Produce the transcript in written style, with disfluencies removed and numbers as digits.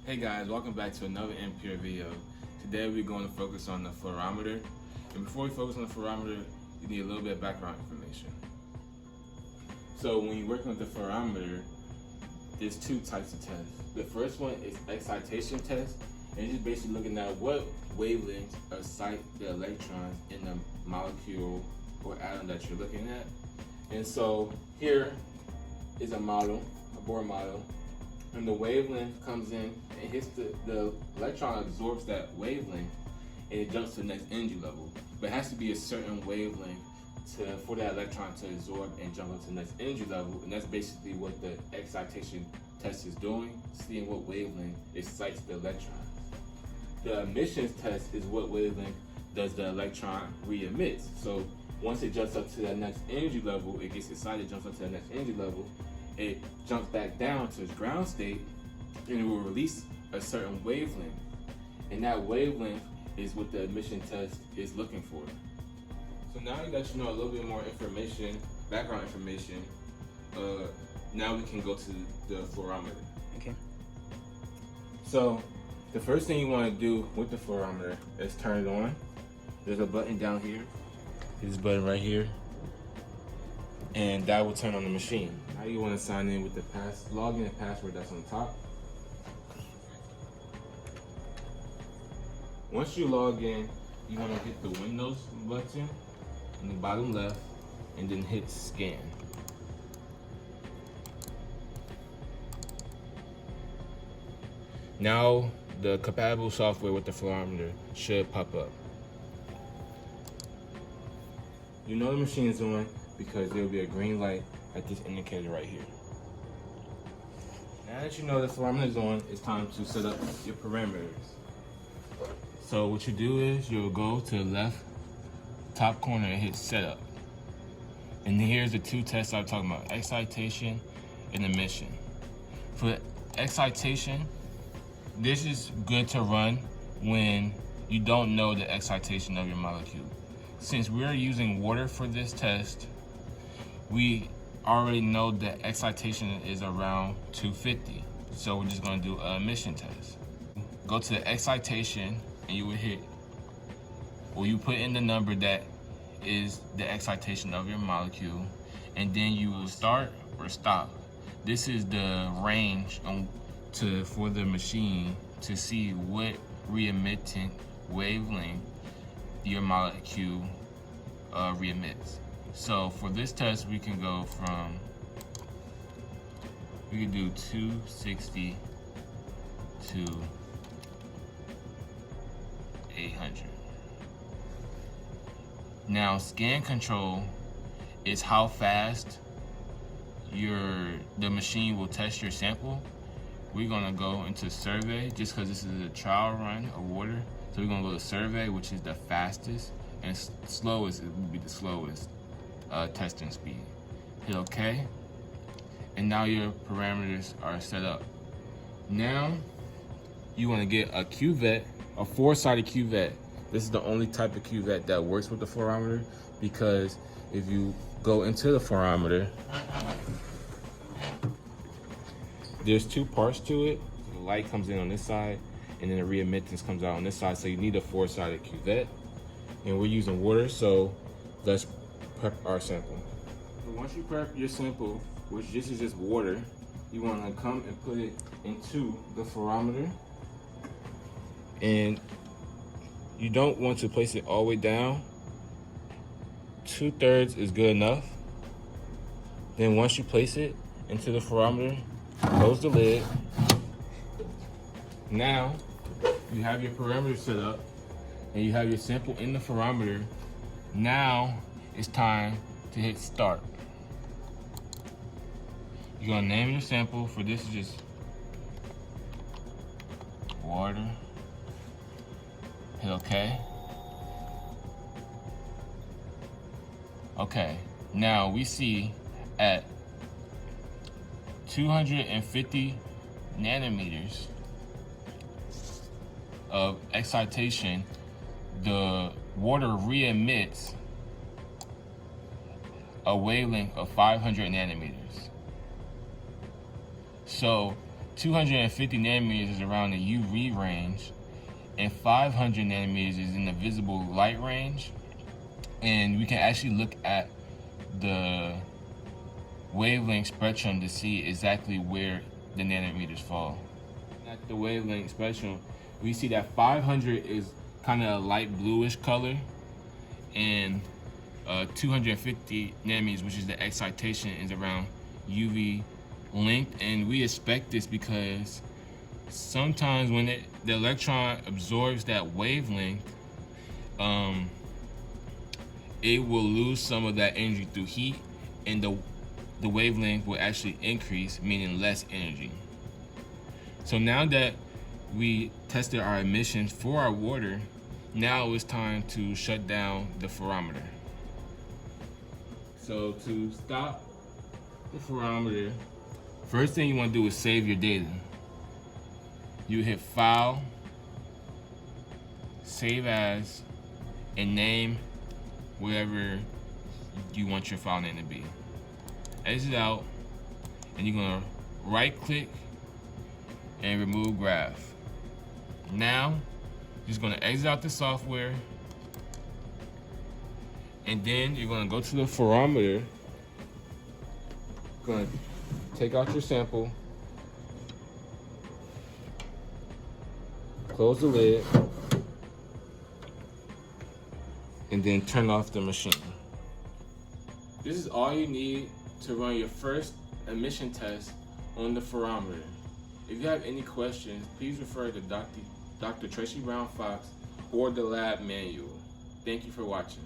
Hey guys, welcome back to another Impure video. Today we're going to focus on the fluorometer. And before we focus on the fluorometer, you need a little bit of background information. So when you're working with the fluorometer, there's two types of tests. The first one is excitation test, and it's just basically looking at what wavelengths excite the electrons in the molecule or atom that you're looking at. And so here is a model, a Bohr model. And the wavelength comes in and hits the electron absorbs that wavelength and it jumps to the next energy level. But it has to be a certain wavelength for that electron to absorb and jump up to the next energy level. And that's basically what the excitation test is doing, seeing what wavelength excites the electrons. The emissions test is what wavelength does the electron re-emit. So once it jumps up to that next energy level, it gets excited, jumps up to the next energy level, it jumps back down to its ground state and it will release a certain wavelength. And that wavelength is what the emission test is looking for. So now that you know a little bit more information, background information, now we can go to the fluorometer. Okay. So the first thing you want to do with the fluorometer is turn it on. There's a button down here. This button right here. And that will turn on the machine. Now you want to sign in with the login and password that's on top. Once you log in, you want to hit the Windows button in the bottom left and then hit scan. Now the compatible software with the fluorometer should pop up. You know the machine is on because there will be a green light at this indicator right here. Now that you know the fluorometer is on, it's time to set up your parameters. So what you do is you'll go to the left top corner and hit setup. And here's the two tests I was talking about, excitation and emission. For excitation, this is good to run when you don't know the excitation of your molecule. Since we're using water for this test, we already know the excitation is around 250. So we're just gonna do an emission test. Go to the excitation and you will hit, or you put in the number that is the excitation of your molecule, and then you will start or stop. This is the range for the machine to see what re-emitting wavelength your molecule re-emits. So for this test, we can go from, we can do 260 to 800. Now, scan control is how fast the machine will test your sample. We're gonna go into survey just because this is a trial run of water. So we're gonna go to survey, which is the fastest, and slowest will be the slowest testing speed. Hit OK, and now your parameters are set up. Now you want to get a cuvette, a four-sided cuvette. This is the only type of cuvette that works with the fluorometer, because if you go into the fluorometer, there's two parts to it. The light comes in on this side, and then the re-emittance comes out on this side. So you need a four-sided cuvette, and we're using water, so let's prep our sample. So once you prep your sample, which this is just water, you want to come and put it into the fluorometer, and you don't want to place it all the way down. 2/3 is good enough. Then once you place it into the fluorometer, close the lid. Now you have your parameters set up and you have your sample in the fluorometer. Now it's time to hit start. You're gonna name your sample. For this is just water. Hit OK. Okay, now we see at 250 nanometers of excitation, the water re-emits a wavelength of 500 nanometers. So 250 nanometers is around the UV range, and 500 nanometers is in the visible light range. And we can actually look at the wavelength spectrum to see exactly where the nanometers fall. At the wavelength spectrum, we see that 500 is kind of a light bluish color, and 250 nanometers, which is the excitation, is around UV length. And we expect this because sometimes when the electron absorbs that wavelength, it will lose some of that energy through heat, and the wavelength will actually increase, meaning less energy. So now that we tested our emissions for our water, now it's time to shut down the fluorometer. So to stop the fluorometer, first thing you want to do is save your data. You hit File, Save As, and name wherever you want your file name to be. Exit out, and you're gonna right click and remove graph. Now, you're just gonna exit out the software, and then you're gonna go to the fluorometer, gonna take out your sample, close the lid, and then turn off the machine. This is all you need to run your first emission test on the fluorometer. If you have any questions, please refer to Dr. Tracy Brown Fox or the lab manual. Thank you for watching.